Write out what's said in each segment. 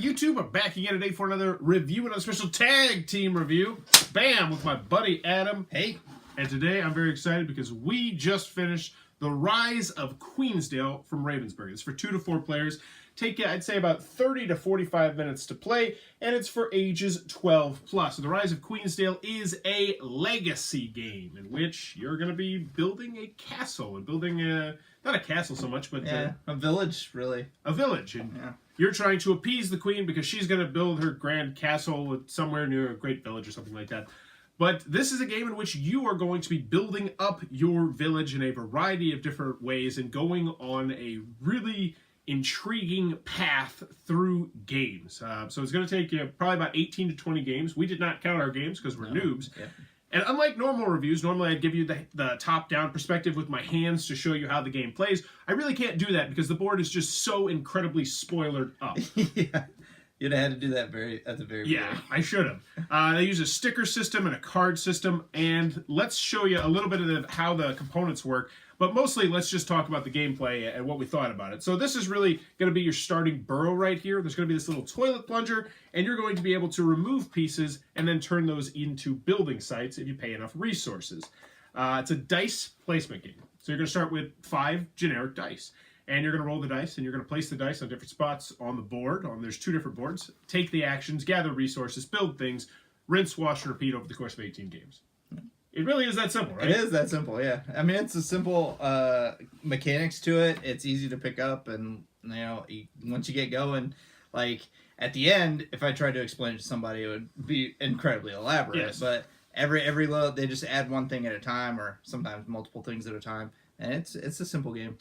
YouTube? I'm back again today for another review, another special tag team review. Bam! With my buddy Adam. Hey. And today I'm very excited because we just finished The Rise of Queensdale from Ravensburg. It's for 2 to 4 players. Take, I'd say, about 30 to 45 minutes to play, and it's for ages 12 plus. So The Rise of Queensdale is a legacy game in which you're going to be building a castle and building a, not a castle so much, but a village, really. A village. And you're trying to appease the queen because she's going to build her grand castle somewhere near a great village or something like that. But this is a game in which you are going to be building up your village in a variety of different ways and going on a really intriguing path through games. So it's going to take you probably about 18 to 20 games. We did not count our games because we're noobs. Yeah. And unlike normal reviews, normally I'd give you the top-down perspective with my hands to show you how the game plays. I really can't do that because the board is just so incredibly spoilered up. Yeah. You'd have had to do that at the very beginning. Yeah, I should have. They use a sticker system and a card system, and let's show you a little bit of how the components work. But mostly, let's just talk about the gameplay and what we thought about it. So this is really going to be your starting burrow right here. There's going to be this little toilet plunger, and you're going to be able to remove pieces and then turn those into building sites if you pay enough resources. It's a dice placement game. So you're going to start with 5 generic dice. And you're going to roll the dice, and you're going to place the dice on different spots on the board. There's 2 different boards. Take the actions, gather resources, build things, rinse, wash, and repeat over the course of 18 games. It really is that simple, right? It is that simple, yeah. I mean, it's a simple mechanics to it. It's easy to pick up, and once you get going, like at the end, if I tried to explain it to somebody, it would be incredibly elaborate. Yes. But every load, they just add one thing at a time, or sometimes multiple things at a time, and it's a simple game.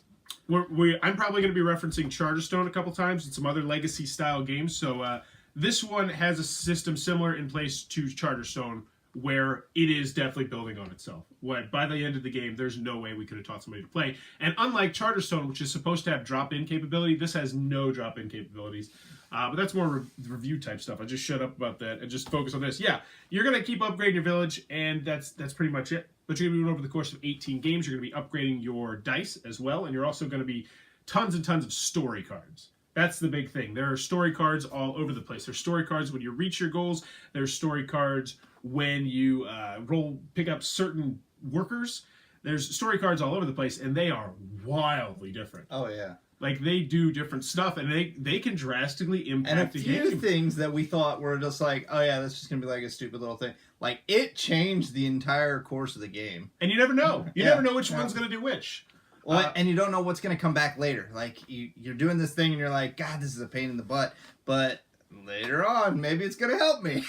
I'm probably going to be referencing Charterstone a couple times and some other legacy-style games. So this one has a system similar in place to Charterstone where it is definitely building on itself. By the end of the game, there's no way we could have taught somebody to play. And unlike Charterstone, which is supposed to have drop-in capability, this has no drop-in capabilities. But that's more review-type stuff. I just shut up about that and just focus on this. Yeah, you're going to keep upgrading your village, and that's pretty much it. But you're going to be doing over the course of 18 games. You're going to be upgrading your dice as well, and you're also going to be tons and tons of story cards. That's the big thing. There are story cards all over the place. There's story cards when you reach your goals. There's story cards when you pick up certain workers. There's story cards all over the place, and they are wildly different. Oh, yeah. Like, they do different stuff, and they can drastically impact the game. And a few things that we thought were just like, oh yeah, that's just going to be like a stupid little thing. Like, it changed the entire course of the game. And you never know. You never know which one's going to do which. Well, and you don't know what's going to come back later. Like, you're doing this thing, and you're like, God, this is a pain in the butt. But later on, maybe it's going to help me.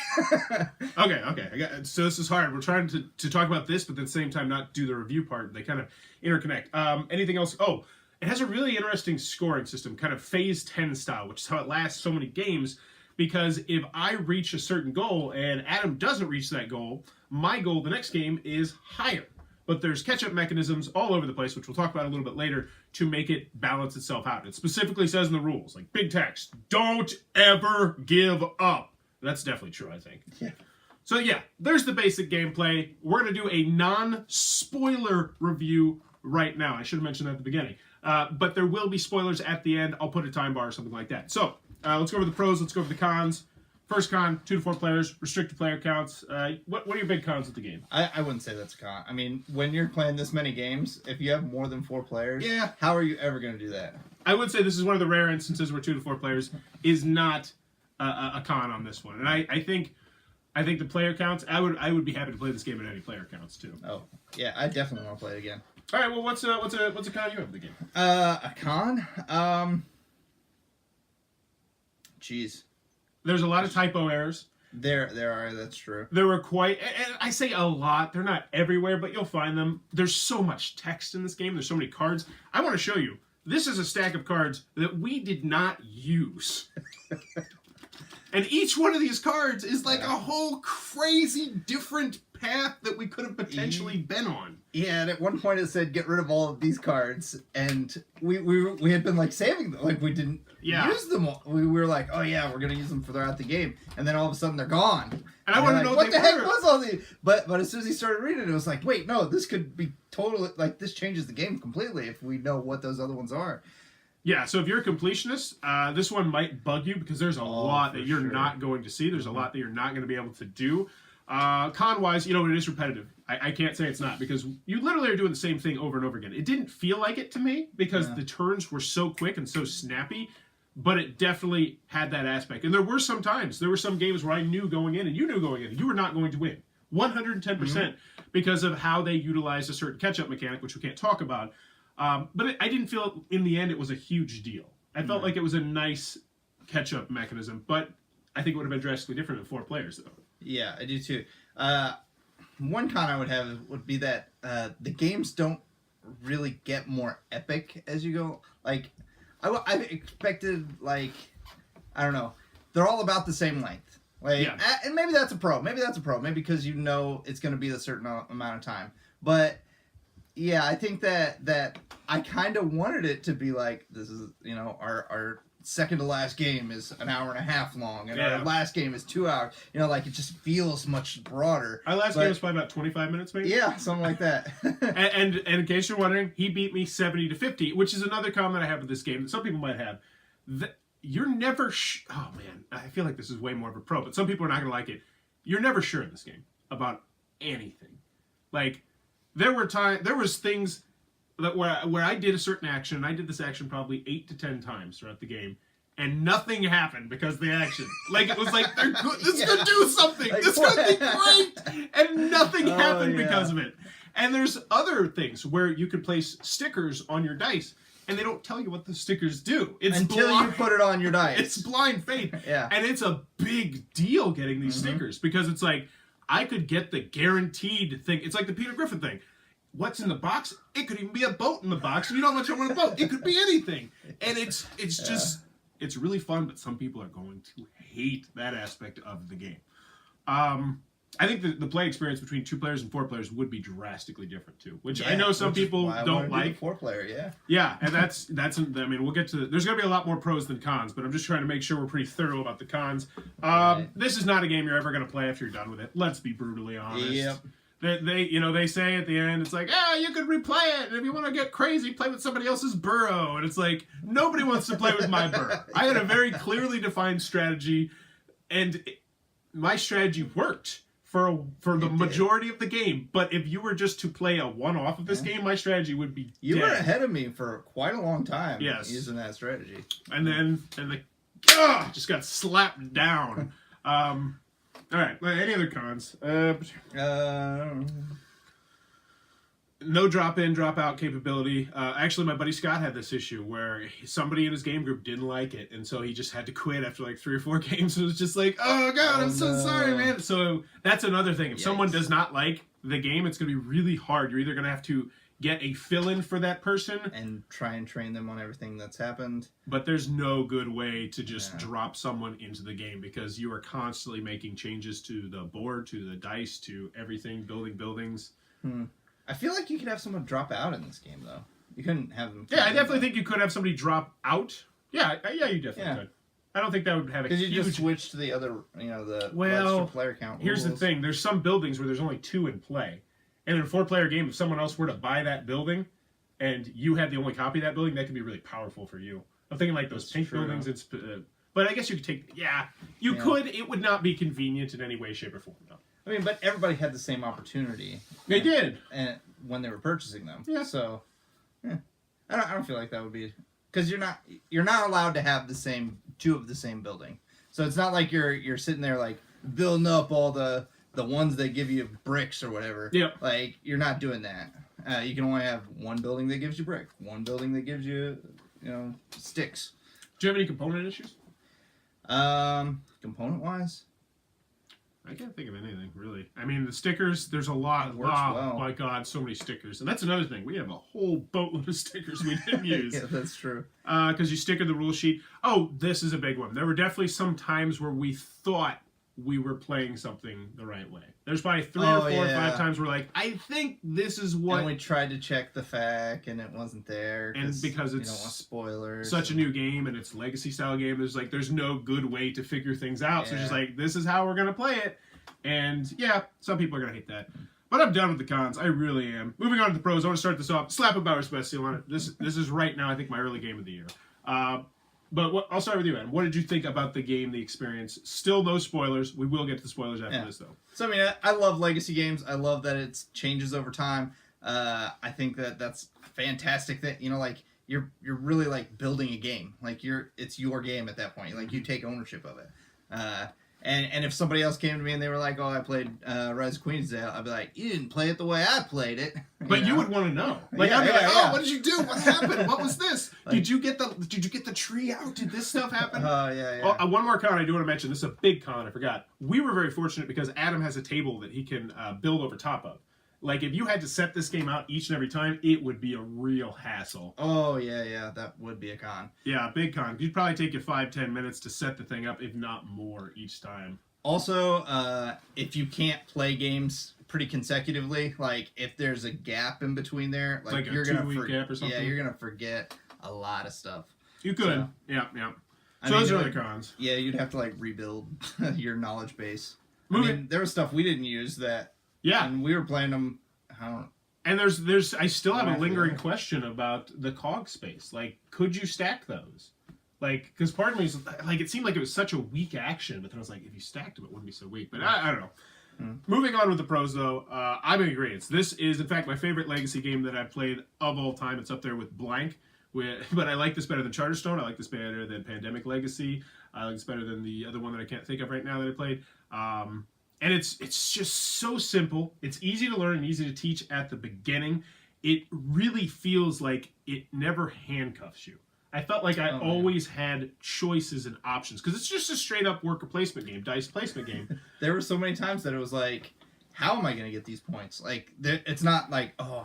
Okay. So this is hard. We're trying to talk about this, but at the same time not do the review part. They kind of interconnect. Anything else? Oh, it has a really interesting scoring system, kind of phase 10 style, which is how it lasts so many games. Because if I reach a certain goal and Adam doesn't reach that goal, my goal the next game is higher. But there's catch-up mechanisms all over the place, which we'll talk about a little bit later, to make it balance itself out. It specifically says in the rules, like big text, don't ever give up. That's definitely true, I think. Yeah. So yeah, there's the basic gameplay. We're going to do a non-spoiler review right now. I should have mentioned that at the beginning. But there will be spoilers at the end. I'll put a time bar or something like that. So let's go over the pros. Let's go over the cons. First con, 2 to 4 players, restricted player counts. What are your big cons of the game? I wouldn't say that's a con. I mean, when you're playing this many games, if you have more than 4 players, how are you ever going to do that? I would say this is one of the rare instances where 2 to 4 players is not a con on this one. And I think the player counts, I would be happy to play this game at any player counts too. Oh, yeah, I definitely want to play it again. All right, well, what's a con you have of the game? A con? Jeez. There's a lot of typo errors. There are, that's true. There were quite, and I say a lot, they're not everywhere, but you'll find them. There's so much text in this game, there's so many cards. I want to show you, this is a stack of cards that we did not use. And each one of these cards is like a whole crazy different path that we could have potentially been on. Yeah, and at one point it said get rid of all of these cards, and we had been like saving them, like we didn't use them all. We were like, oh yeah, we're gonna use them throughout the game, and then all of a sudden they're gone. And I want to know what the heck was all these. But as soon as he started reading it, it was like, wait, no, this could be totally like this changes the game completely if we know what those other ones are. Yeah, so if you're a completionist, this one might bug you because there's a lot that you're not going to see. There's a lot that you're not going to be able to do. Con-wise, it is repetitive. I can't say it's not because you literally are doing the same thing over and over again. It didn't feel like it to me because the turns were so quick and so snappy, but it definitely had that aspect. And there were some games where I knew going in and you knew going in and you were not going to win. 110% because of how they utilized a certain catch-up mechanic, which we can't talk about. But I didn't feel in the end it was a huge deal. I felt like it was a nice catch-up mechanism, but I think it would have been drastically different with 4 players, though. Yeah, I do too. One con I would have would be that the games don't really get more epic as you go. Like, I expected, like, I don't know, they're all about the same length. Like, and maybe that's a pro. Maybe because you know it's going to be a certain amount of time. But yeah, I think that I kind of wanted it to be like, this is, our second to last game is an hour and a half long, and our last game is 2 hours. Like, it just feels much broader. Our last game was probably about 25 minutes, maybe? Yeah, something like that. and in case you're wondering, he beat me 70-50, which is another comment I have with this game that some people might have. You're never... oh, man. I feel like this is way more of a pro, but some people are not going to like it. You're never sure in this game about anything. Like... There was things that where I did a certain action, and I did this action probably 8 to 10 times throughout the game, and nothing happened because of the action. Like, it was like, this is gonna do something, like, this is gonna be great, and nothing happened because of it. And there's other things where you can place stickers on your dice, and they don't tell you what the stickers do. It's until you put it on your dice. It's blind faith. And it's a big deal getting these stickers, because it's like, I could get the guaranteed thing. It's like the Peter Griffin thing. What's in the box? It could even be a boat in the box, and you don't know what you want a boat. It could be anything. And it's just, it's really fun, but some people are going to hate that aspect of the game. I think the play experience between 2 players and 4 players would be drastically different too, which I know some people don't like. 4-player, yeah, and that's. I mean, we'll get to. There's going to be a lot more pros than cons, but I'm just trying to make sure we're pretty thorough about the cons. This is not a game you're ever going to play after you're done with it. Let's be brutally honest. Yep. They say at the end, it's like, you could replay it, and if you want to get crazy, play with somebody else's burrow. And it's like, nobody wants to play with my burrow. I had a very clearly defined strategy, and my strategy worked for the majority of the game. But if you were just to play a one-off of this game, my strategy would be You dead. were ahead of me for quite a long time using that strategy. And then, just got slapped down. All right, any other cons? No drop-in, drop-out capability. Actually, my buddy Scott had this issue where somebody in his game group didn't like it, and so he just had to quit after like 3 or 4 games. It was just like, oh god, I'm so sorry, man. So that's another thing. If someone does not like the game, it's going to be really hard. You're either going to have to get a fill-in for that person and try and train them on everything that's happened. But there's no good way to just drop someone into the game, because you are constantly making changes to the board, to the dice, to everything, building buildings. I feel like you could have someone drop out in this game, though. You couldn't have them. Yeah, I definitely think you could have somebody drop out. Yeah, you definitely could. I don't think that would have a huge... Because you just switch to the other, the extra player count here's rules. The thing. There's some buildings where there's only 2 in play. And in a 4-player game, if someone else were to buy that building, and you had the only copy of that building, that could be really powerful for you. I'm thinking like those pink buildings. But I guess you could take... Yeah, you could. It would not be convenient in any way, shape, or form, though. I mean, but everybody had the same opportunity. They did. And when they were purchasing them. Yeah. So, I don't feel like that would be... Because you're not allowed to have the same... 2 of the same building. So it's not like you're sitting there, like, building up all the ones that give you bricks or whatever. Yep. Like, you're not doing that. You can only have 1 building that gives you brick. 1 building that gives you, sticks. Do you have any component issues? Component-wise? I can't think of anything, really. I mean, the stickers, there's a lot. It works well. My God, so many stickers. And that's another thing. We have a whole boatload of stickers we didn't use. Yeah, that's true. Because you sticker the rule sheet. Oh, this is a big one. There were definitely some times where we thought we were playing something the right way. There's probably 3 or 4 or 5 times we're like, I think this is what... And we tried to check the FAQ, and it wasn't there. And because it's you don't want spoilers. Such a new game, and it's a legacy-style game, there's no good way to figure things out. So it's just like, this is how we're going to play it. And, some people are going to hate that. But I'm done with the cons. I really am. Moving on to the pros, I want to start this off. Slap a Bauer's best seal on it. This is right now, I think, my early game of the year. But I'll start with you, Adam. What did you think about the game, the experience? Still no spoilers. We will get to the spoilers after this, though. So, I mean, I love legacy games. I love that it changes over time. I think that's fantastic that, like, you're really, like, building a game. Like, it's your game at that point. Like, you take ownership of it. And if somebody else came to me and they were like, "Oh, I played Rise of Queensdale," I'd be like, "You didn't play it the way I played it." But you would want to know. Like, I'd be like, "Oh, what did you do? What happened? What was this? Like, did you get the tree out? Did this stuff happen?" Yeah. Oh, one more con I do want to mention. This is a big con. I forgot. We were very fortunate because Adam has a table that he can build over top of. Like, if you had to set this game out each and every time, it would be a real hassle. Oh, yeah, that would be a con. Yeah, big con. It'd probably take you 5-10 minutes to set the thing up, if not more, each time. Also, if you can't play games pretty consecutively, like, if there's a gap in between there, like you're going to gap or something? Yeah, you're going to forget a lot of stuff. You could. So, yeah. So those are the cons. Yeah, you'd have to, like, rebuild your knowledge base. There was stuff we didn't use that... Yeah, and we were playing them. And I still have a lingering question about the cog space. Like, could you stack those? Like, because part of me is like, it seemed like it was such a weak action, but then I was like, if you stacked them, it wouldn't be so weak. But I don't know. Moving on with the pros, though, I'm in agreement. This is, in fact, my favorite Legacy game that I've played of all time. It's up there with Blank. But I like this better than Charterstone. I like this better than Pandemic Legacy. I like this better than the other one that I can't think of right now that I played. And it's just so simple. It's easy to learn and easy to teach at the beginning. It really feels like it never handcuffs you. I felt like I always had choices and options because it's just a straight up worker placement game, dice placement game. There were so many times that it was like, how am I going to get these points? Like, it's not like, oh,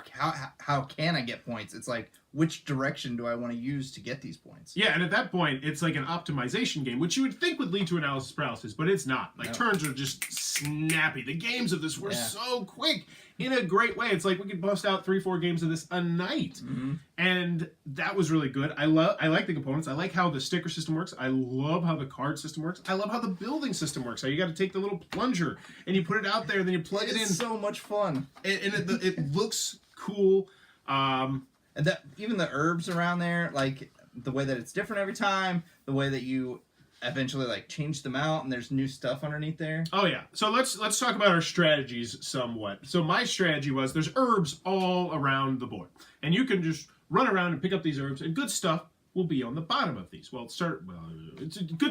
how can I get points? It's like, which direction do I want to use to get these points? Yeah, and at that point, it's like an optimization game, which you would think would lead to analysis paralysis, but it's not. Like, turns are just snappy. The games of this were so quick in a great way. It's like we could bust out 3-4 games of this a night. Mm-hmm. And that was really good. I like the components. I like how the sticker system works. I love how the card system works. I love how the building system works. How you got to take the little plunger and you put it out there and then you plug it in. It's so much fun. And it looks cool. And that even the herbs around there, like the way that it's different every time, the way that you eventually like change them out and there's new stuff underneath there. Oh yeah. So let's talk about our strategies somewhat. So my strategy was there's herbs all around the board. And you can just run around and pick up these herbs and good stuff will be on the bottom of these. Good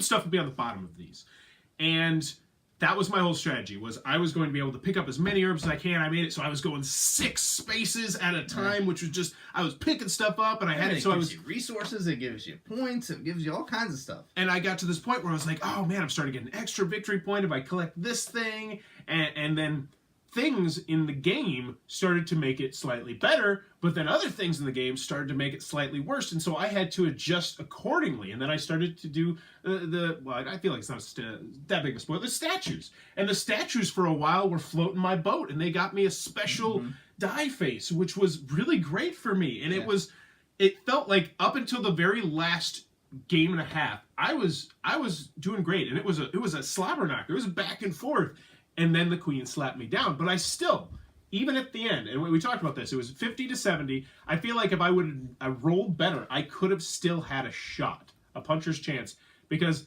stuff will be on the bottom of these. And that was my whole strategy, was I was going to be able to pick up as many herbs as I can. I made it so I was going 6 spaces at a time, which was just, I was picking stuff up, and I had it so I was... It gives you resources, it gives you points, it gives you all kinds of stuff. And I got to this point where I was like, oh man, I'm starting to get an extra victory point if I collect this thing, and then things in the game started to make it slightly better, but then other things in the game started to make it slightly worse, and so I had to adjust accordingly. And then I started to do I feel like it's not that big of a spoiler, the statues. And the statues for a while were floating my boat, and they got me a special die face, which was really great for me. And it felt like up until the very last game and a half, I was doing great, and it was a slobber knocker. It was a back and forth. And then the queen slapped me down. But I still, even at the end, and we talked about this, it was 50-70. I feel like if I rolled better, I could have still had a shot, a puncher's chance. Because,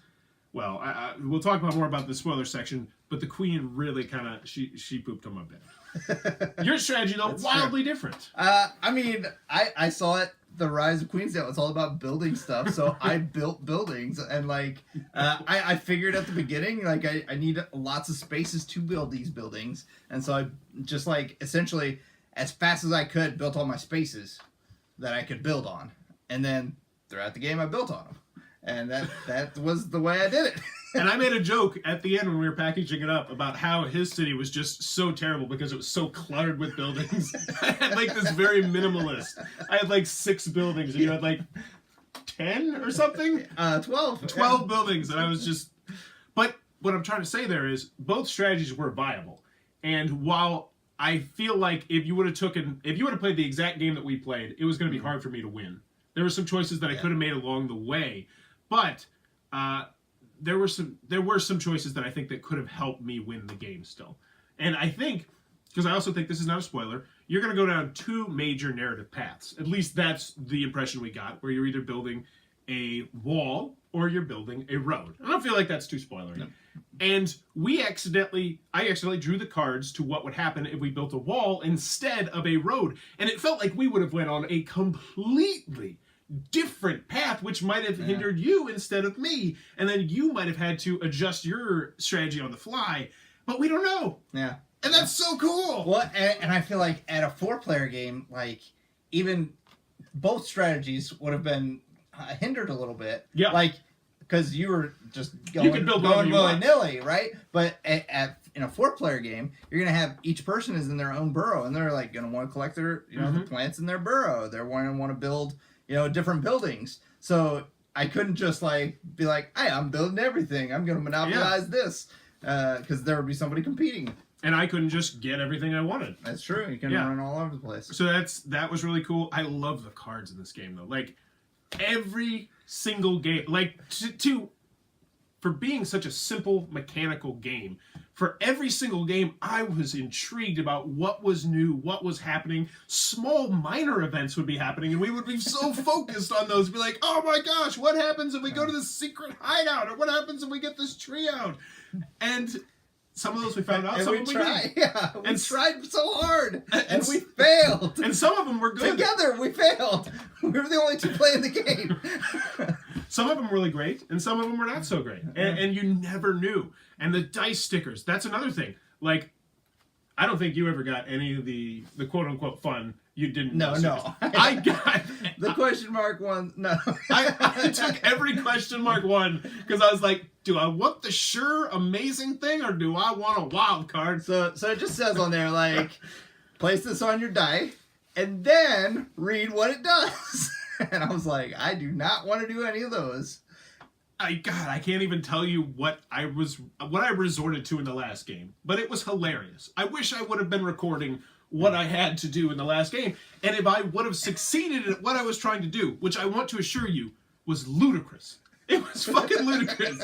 well, we'll talk more about the spoiler section, but the queen really kind of, she pooped on my bed. Your strategy, though, wildly different. I mean, I saw it, the Rise of Queensdale. It's all about building stuff, so I built buildings, and like I figured at the beginning, like I need lots of spaces to build these buildings, and so I just like essentially as fast as I could built all my spaces that I could build on, and then throughout the game I built on them, and that was the way I did it. And I made a joke at the end when we were packaging it up about how his city was just so terrible because it was so cluttered with buildings. I had like this very minimalist. I had like 6 buildings and you had like 10 or something? 12. 12 buildings. And I was just... But what I'm trying to say there is both strategies were viable. And while I feel like if you would have played the exact game that we played, it was going to be hard for me to win. There were some choices that I could have made along the way. But... there were some choices that I think that could have helped me win the game still. And I think, because I also think this is not a spoiler, you're going to go down 2 major narrative paths. At least that's the impression we got, where you're either building a wall or you're building a road. I don't feel like that's too spoilery. No. And I accidentally drew the cards to what would happen if we built a wall instead of a road. And it felt like we would have went on a completely different path, which might have hindered you instead of me. And then you might have had to adjust your strategy on the fly. But we don't know. Yeah. And that's so cool. Well, and I feel like at a 4-player game, like, even both strategies would have been hindered a little bit. Yeah. Like, because you were just going willy-nilly, right? But in a 4-player game, you're going to have each person is in their own burrow, and they're like going to want to collect their, the plants in their burrow. They're going to want to build, different buildings. So I couldn't just like be like, hey, I'm building everything. I'm going to monopolize this, because there would be somebody competing. And I couldn't just get everything I wanted. That's true. You can run all over the place. So that was really cool. I love the cards in this game, though. Like, every single game, like, for being such a simple mechanical game, for every single game, I was intrigued about what was new, what was happening. Small, minor events would be happening, and we would be so focused on those. Be like, oh my gosh, what happens if we go to this secret hideout? Or what happens if we get this tree out? And some of those we found out, some of them we didn't. Yeah, we tried so hard, and we failed. And some of them were good. Together, we failed. We were the only two playing the game. Some of them were really great, and some of them were not so great. And you never knew. And the dice stickers, that's another thing. Like, I don't think you ever got any of the quote-unquote fun you didn't know. No. I got... the question mark one, no. I took every question mark one, because I was like, do I want the sure amazing thing, or do I want a wild card? So it just says on there, like, place this on your die, and then read what it does. And I was like, I do not want to do any of those. I can't even tell you what I resorted to in the last game, but it was hilarious. I wish I would have been recording what I had to do in the last game, and if I would have succeeded at what I was trying to do, which I want to assure you was ludicrous. It was fucking ludicrous.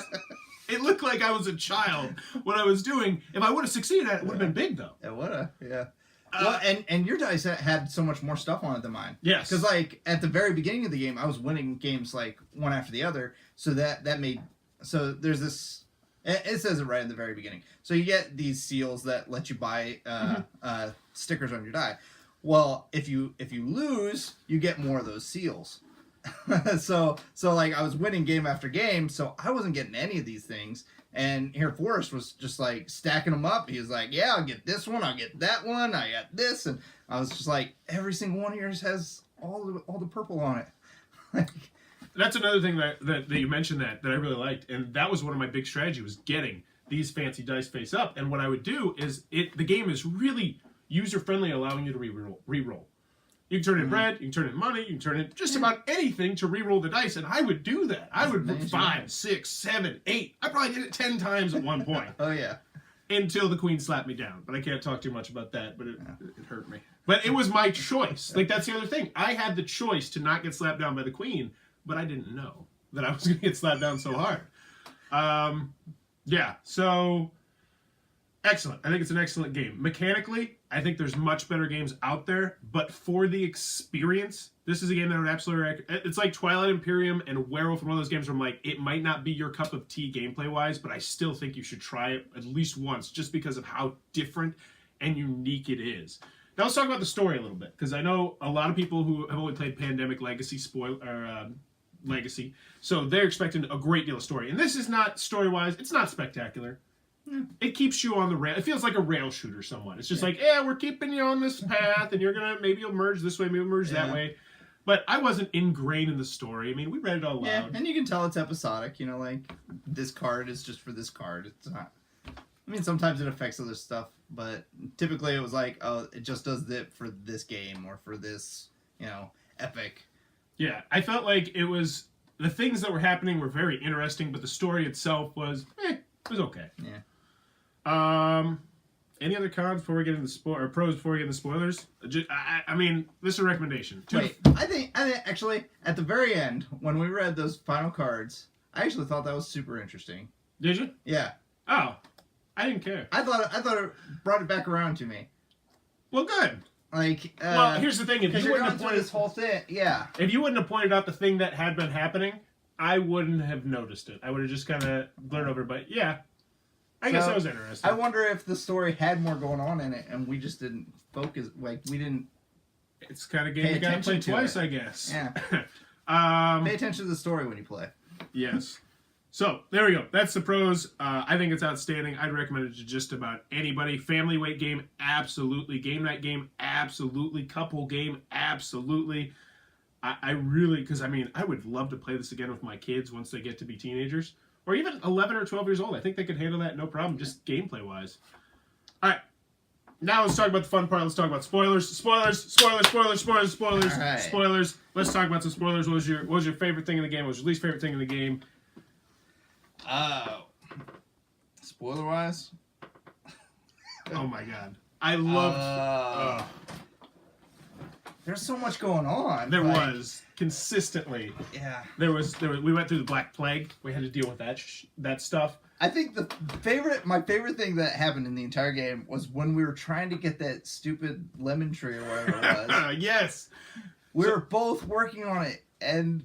It looked like I was a child what I was doing. If I would have succeeded at it, it would have been big, though. It would have, yeah. Well, and your dice had so much more stuff on it than mine. Yes. Because, like, at the very beginning of the game, I was winning games, like, one after the other. So that made... So there's this... It says it right in the very beginning. So you get these seals that let you buy stickers on your die. Well, if you lose, you get more of those seals. so like, I was winning game after game, so I wasn't getting any of these things. And here Forrest was just like stacking them up. He was like, yeah, I'll get this one, I'll get that one, I got this. And I was just like, every single one of yours has all the purple on it. That's another thing that you mentioned that I really liked. And that was one of my big strategies, was getting these fancy dice face up. And what I would do is, the game is really user-friendly, allowing you to re-roll. You can turn in bread, you can turn in money, you can turn in just about anything to re-roll the dice, and I would do that. I would 5, 6, 7, 8. I probably did it 10 times at one point. Oh, yeah. Until the queen slapped me down. But I can't talk too much about that, but it hurt me. But it was my choice. Like, that's the other thing. I had the choice to not get slapped down by the queen, but I didn't know that I was going to get slapped down so hard. Yeah, so... excellent. I think it's an excellent game. Mechanically, I think there's much better games out there, but for the experience, this is a game that would absolutely... It's like Twilight Imperium and Werewolf, and one of those games where I'm like, it might not be your cup of tea gameplay-wise, but I still think you should try it at least once, just because of how different and unique it is. Now let's talk about the story a little bit, because I know a lot of people who have only played Pandemic Legacy, Legacy, so they're expecting a great deal of story. And this is not, story-wise, it's not spectacular. It keeps you on the rail. It feels like a rail shooter somewhat. It's just like, yeah, we're keeping you on this path, and maybe you'll merge this way, maybe you'll merge that way. But I wasn't ingrained in the story. I mean, we read it all yeah, loud. And you can tell it's episodic, like, this card is just for this card. It's not... I mean, sometimes it affects other stuff, but typically it was like, oh, it just does it for this game, or for this, epic. Yeah, I felt like it was... The things that were happening were very interesting, but the story itself was, it was okay. Yeah. Any other cons before we get into or pros before we get into spoilers? I mean, this is a recommendation. Wait, I think actually at the very end when we read those final cards, I actually thought that was super interesting. Did you? Yeah. Oh, I didn't care. I thought it brought it back around to me. Well, good. Like, well, here's the thing: if you wouldn't have pointed this whole thing, yeah. If you wouldn't have pointed out the thing that had been happening, I wouldn't have noticed it. I would have just kind of blurred over. But yeah, I guess that was interesting. I wonder if the story had more going on in it, and we just didn't focus. Like we didn't. It's the kind of game you gotta play twice, I guess. Yeah. Pay attention to the story when you play. Yes. So there we go. That's the pros. I think it's outstanding. I'd recommend it to just about anybody. Family weight game, absolutely. Game night game, absolutely. Couple game, absolutely. I really, because I mean, I would love to play this again with my kids once they get to be teenagers, or even 11 or 12 years old. I think they could handle that no problem, just gameplay wise. All right. Now let's talk about the fun part. Let's talk about spoilers. Spoilers. All right. Spoilers. Let's talk about some spoilers. What was your favorite thing in the game? What was your least favorite thing in the game? Spoiler wise. Oh my god. I loved there's so much going on. There was consistently. Yeah. There was we went through the Black Plague. We had to deal with that stuff. I think my favorite thing that happened in the entire game was when we were trying to get that stupid lemon tree or whatever it was. Yes. We were both working on it, and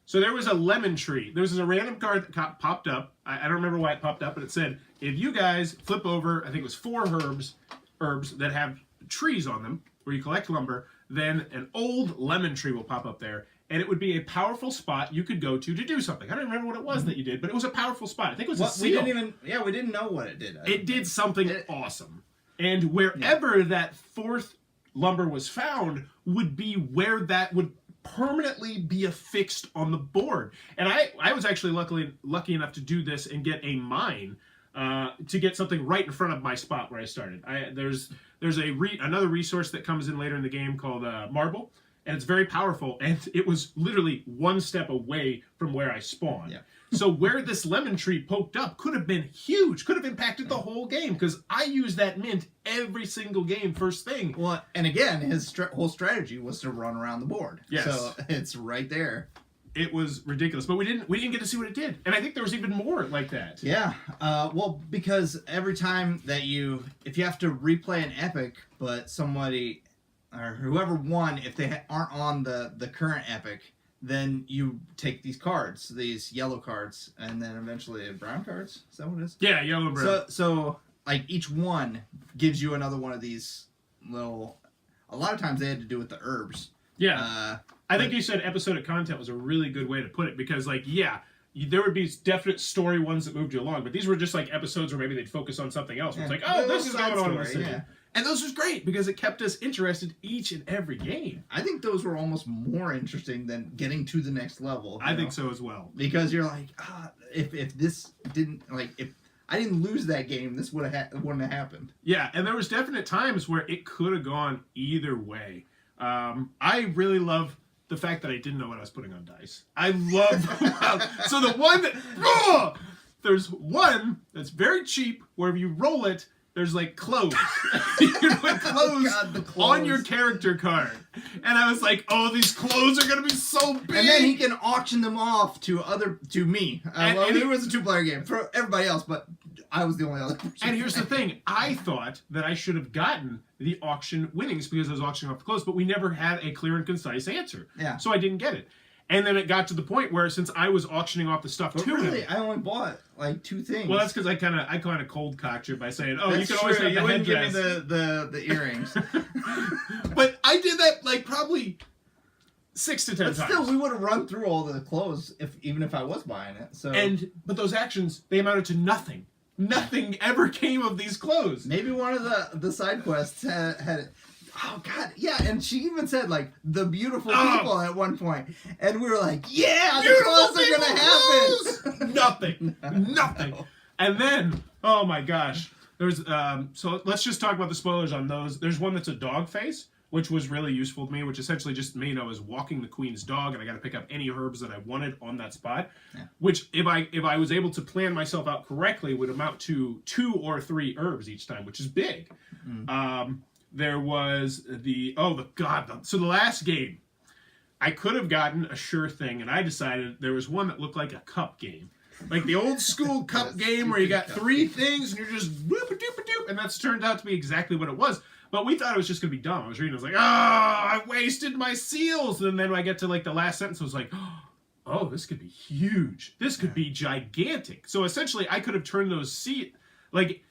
so there was a lemon tree. There was a random card that popped up. I don't remember why it popped up, but it said, if you guys flip over, I think it was 4 herbs that have trees on them, where you collect lumber, then an old lemon tree will pop up there, and it would be a powerful spot you could go to do something. I don't remember what it was that you did, but it was a powerful spot. I think it was a seal. we didn't know what it did. It did something awesome. And wherever that 4th lumber was found would be where that would permanently be affixed on the board. And I was actually lucky enough to do this and get a mine to get something right in front of my spot where I started. There's another resource that comes in later in the game called Marble, and it's very powerful, and it was literally 1 step away from where I spawned. Yeah. So where this lemon tree poked up could have been huge, could have impacted the whole game, because I use that mint every single game first thing. Well, and again, his whole strategy was to run around the board. Yes. So it's right there. It was ridiculous, but we didn't get to see what it did, and I think there was even more like that. Yeah, well, because every time that if you have to replay an epic, but somebody or whoever won, if they aren't on the current epic, then you take these cards, these yellow cards, and then eventually brown cards. Is that what it is? Yeah, yellow and brown. So like each one gives you another one of these little. A lot of times they had to do with the herbs. Yeah. I think you said episodic content was a really good way to put it, because there would be definite story ones that moved you along, but these were just like episodes where maybe they'd focus on something else. It's like, oh, this is going on in this city. And those was great because it kept us interested each and every game. I think those were almost more interesting than getting to the next level. I think so as well. Because you're like, if this didn't, like, if I didn't lose that game, this wouldn't have happened. Yeah, and there was definite times where it could have gone either way. I really love the fact that I didn't know what I was putting on dice. I love so the one that there's one that's very cheap where if you roll it, there's like clothes. You can put clothes, on your character card. And I was like, oh, these clothes are going to be so big. And then he can auction them off to me. And it was a 2-player game for everybody else, but I was the only other person. And here's the thing. I thought that I should have gotten the auction winnings because I was auctioning off the clothes, but we never had a clear and concise answer. Yeah. So I didn't get it. And then it got to the point where, since I was auctioning off the stuff to him, I only bought like 2 things. Well, that's because I kind of cold cocked you by saying, "Oh, you can always have the headdress." Give me the earrings. But I did that like probably 6 to 10 times. But still, we would have run through all the clothes even if I was buying it. So but those actions, they amounted to nothing. Nothing ever came of these clothes. Maybe one of the side quests had it. Oh God, yeah, and she even said like the beautiful people at one point, and we were like, yeah, the clothes are gonna happen. Nothing, nothing. And then, oh my gosh, there's so let's just talk about the spoilers on those. There's one that's a dog face, which was really useful to me, which essentially just made I was walking the queen's dog, and I got to pick up any herbs that I wanted on that spot. Yeah. Which, if I was able to plan myself out correctly, would amount to 2 or 3 herbs each time, which is big. Mm. There was so the last game, I could have gotten a sure thing, and I decided there was one that looked like a cup game. Like the old school cup game where you got 3 things and you're just whoop-a-doop-a-doop, and that's turned out to be exactly what it was. But we thought it was just going to be dumb. I was reading, I was like, I wasted my seals. And then when I get to like the last sentence, I was like, oh, this could be huge. This could be gigantic. So essentially, I could have turned those like,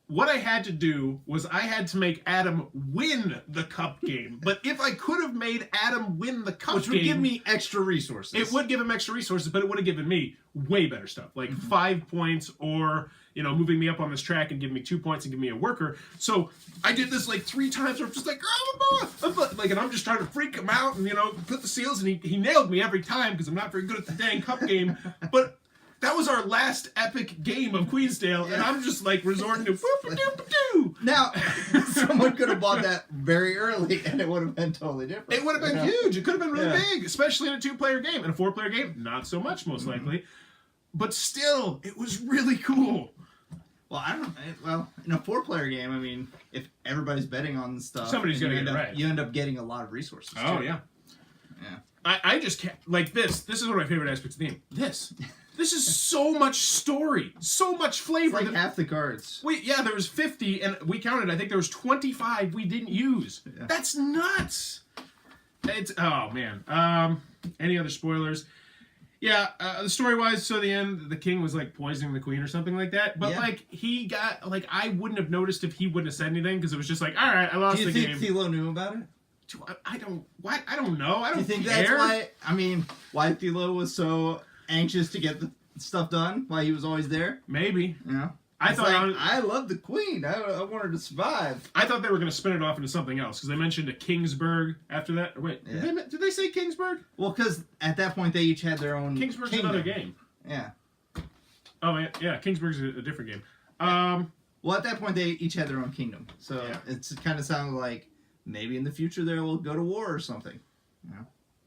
what I had to do was I had to make Adam win the cup game. But if I could have made Adam win the cup game... Which would give me extra resources. It would give him extra resources, but it would have given me way better stuff. Like 5 points or, moving me up on this track and giving me 2 points and giving me a worker. So I did this like 3 times where I'm just like, and I'm just trying to freak him out and, put the seals. And he nailed me every time because I'm not very good at the dang cup game. But... that was our last epic game of Queensdale, and I'm just like resorting to boop-a-doop-a-doo. Now, someone could have bought that very early, and it would have been totally different. It would have been huge. It could have been really big, especially in a 2-player game. In a 4-player game, not so much, most likely. But still, it was really cool. Well, in a 4-player game, I mean, if everybody's betting on stuff, somebody's going to get it right. You end up getting a lot of resources. Oh, too. Yeah. Yeah. I just can't, like this. This is one of my favorite aspects of the game. This is so much story, so much flavor. It's like half the cards. There was 50, and we counted. I think there was 25 we didn't use. Yeah. That's nuts. Oh man. Any other spoilers? Yeah. The story-wise, so the end, the king was like poisoning the queen or something like that. But he got I wouldn't have noticed if he wouldn't have said anything because it was just like, all right, I lost the game. Do you think Thilo knew about it? I don't. What? I don't know. I don't. Do you think care. That's why? Why Thilo was so anxious to get the stuff done, why he was always there? Maybe. Yeah. I love the queen. I want her to survive. I thought they were going to spin it off into something else because they mentioned a Kingsburg after that. Wait, did they say Kingsburg? Well, because at that point they each had their own. Kingsburg's kingdom. another game. Yeah. Oh yeah, Kingsburg's a different game. Well, at that point they each had their own kingdom, so it's kind of sounded like maybe in the future they will go to war or something. Yeah.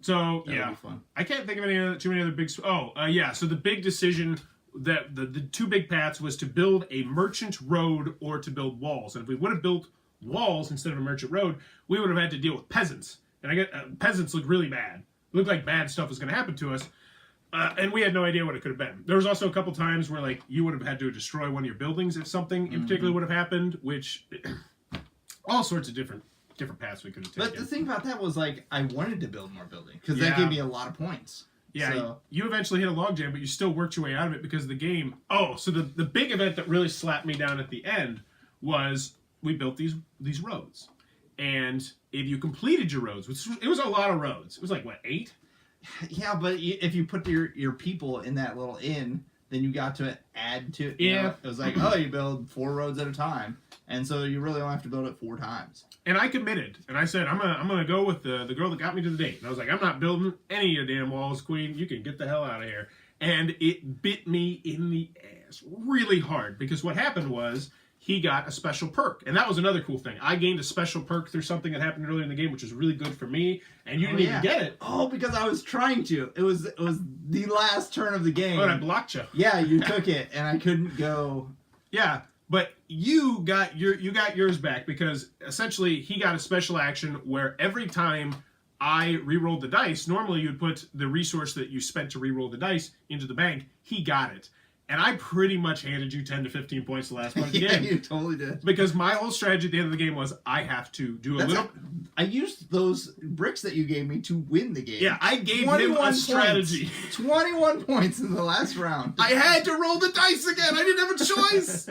So that would be fun. I can't think of too many other big. So the big decision that the 2 big paths was to build a merchant road or to build walls. And if we would have built walls instead of a merchant road, we would have had to deal with peasants. And peasants look really bad. It looked like bad stuff was going to happen to us. And we had no idea what it could have been. There was also a couple times where you would have had to destroy one of your buildings if something in particular would have happened, which all sorts of different paths we could have taken. But the thing about that was I wanted to build more buildings because that gave me a lot of points. Yeah, so. You eventually hit a logjam, but you still worked your way out of it because of the game. Oh, so the big event that really slapped me down at the end was we built these roads. And if you completed your roads, it was a lot of roads. It was 8? Yeah, but if you put your people in that little inn, then you got to add to it. Yeah. It was you build 4 roads at a time. And so you really only have to build it 4 times. And I committed, and I said, I'm gonna go with the girl that got me to the date. And I was like, I'm not building any of your damn walls, queen. You can get the hell out of here. And it bit me in the ass really hard because what happened was he got a special perk, and that was another cool thing. I gained a special perk through something that happened earlier in the game, which was really good for me, and you didn't even get it. Oh, because I was trying to. It was the last turn of the game. Oh, and I blocked you. Yeah, you took it, and I couldn't go. Yeah. But you got yours back because essentially he got a special action where every time I re-rolled the dice, normally you'd put the resource that you spent to re-roll the dice into the bank. He got it. And I pretty much handed you 10 to 15 points the last part of the game. Yeah, you totally did. Because my whole strategy at the end of the game was I have to do a little... I used those bricks that you gave me to win the game. Yeah, I gave him a strategy. 21 points in the last round. I had to roll the dice again. I didn't have a choice.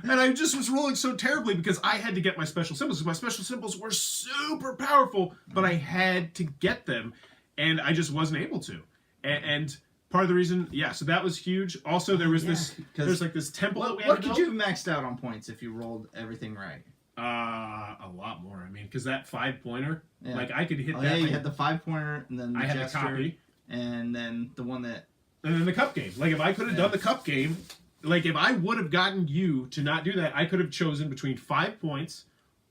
And I just was rolling so terribly because I had to get my special symbols. My special symbols were super powerful, but I had to get them, and I just wasn't able to. And part of the reason, so that was huge. Also, there was this temple that we had to build. What could you have maxed out on points if you rolled everything right? A lot more. I mean, because that 5-pointer, I could hit that. Yeah, you had the 5-pointer, and then the I had the copy, and then the one that, and then the cup game. If I could have done the cup game, if I would have gotten you to not do that, I could have chosen between 5 points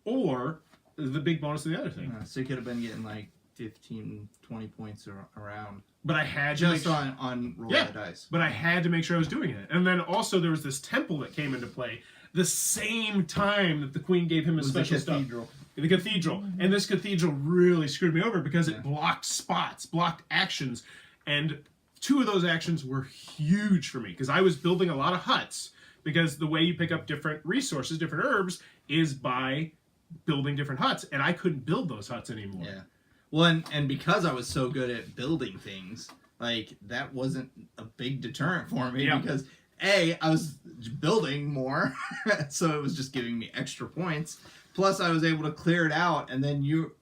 or the big bonus of the other thing. So you could have been getting 15, 20 points around. But I had just on rolling the dice. But I had to make sure I was doing it. And then also there was this temple that came into play the same time that the queen gave him his special stuff. The cathedral. And this cathedral really screwed me over because it blocked spots, blocked actions. And 2 of those actions were huge for me because I was building a lot of huts because the way you pick up different resources, different herbs, is by building different huts. And I couldn't build those huts anymore. Yeah. Well, and because I was so good at building things, like that wasn't a big deterrent for me Yeah. because I was building more, so it was just giving me extra points. Plus, I was able to clear it out, and then you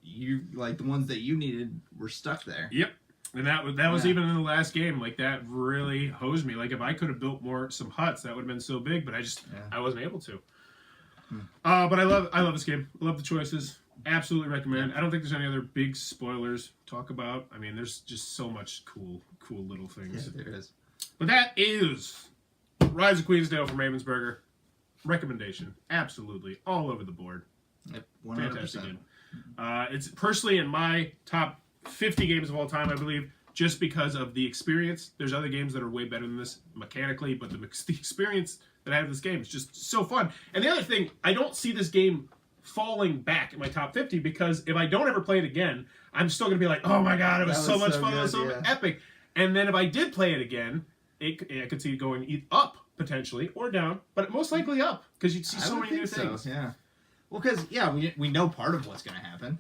like the ones that you needed were stuck there. Yep. And that was even in the last game. Like, that really hosed me. Like, if I could have built some huts, that would have been so big, but I wasn't able to. But I love this game. I love the choices. Absolutely recommend. I don't think there's any other big spoilers to talk about. I mean, there's just so much cool little things. Yeah, there is. But that is Rise of Queensdale from Ravensburger. Recommendation. Absolutely. All over the board. Yep, 100%. Fantastic game. It's personally in my top 50 games of all time, I believe, just because of the experience. There's other games that are way better than this mechanically, but the experience that I have in this game is just so fun. And the other thing, I don't see this game falling back in my top 50 because if I don't ever play it again, I'm still going to be like, oh my god, it was so much fun, it was so epic. And then if I did play it again, I could see it going up potentially or down, but most likely up because you'd see so many new things. Yeah. Well, because we know part of what's going to happen,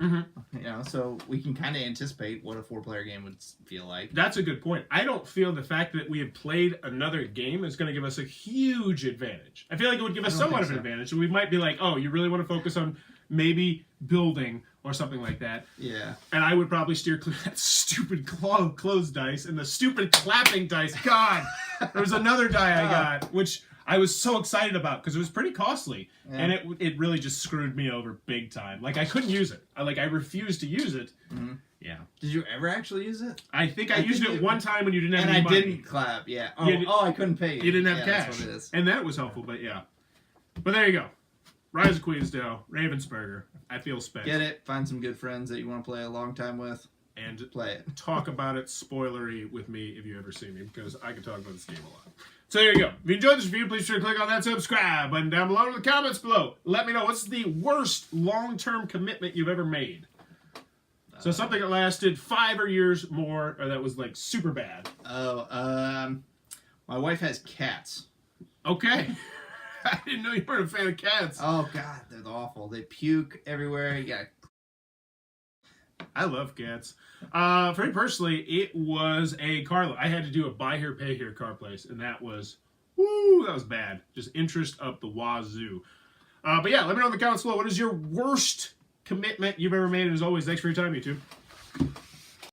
Mm-hmm. So we can kind of anticipate what a 4-player game would feel like. That's a good point. I don't feel the fact that we have played another game is going to give us a huge advantage. I feel like it would give us somewhat of an advantage. We might be like, oh, you really want to focus on maybe building or something like that. Yeah. And I would probably steer clear of that stupid closed dice and the stupid clapping dice. God, there was another die I got, which I was so excited about because it was pretty costly, and it really just screwed me over big time. Like, I couldn't use it. I refused to use it. Mm-hmm. Yeah. Did you ever actually use it? I think I used it one time when you didn't have any any money. I didn't clap. Yeah. Oh, I couldn't pay you. You didn't have cash, That's what it is. and that was helpful. But yeah. But there you go. Rise of Queensdale, Ravensburger. I feel spent. Get it. Find some good friends that you want to play a long time with. And play it. Talk about it spoilery with me if you ever see me, because I can talk about this game a lot. So there you go. If you enjoyed this review, please be sure to click on that subscribe button down below in the comments below. Let me know what's the worst long-term commitment you've ever made. So something that lasted 5 or years more, or that was like super bad. My wife has cats. Okay. I didn't know you weren't a fan of cats. Oh god, they're awful. They puke everywhere. I love cats. For me personally, it was a car loan. I had to do a buy here, pay here car place, and that was bad. Just interest up the wazoo. But yeah, let me know in the comments below. What is your worst commitment you've ever made? And as always, thanks for your time, YouTube.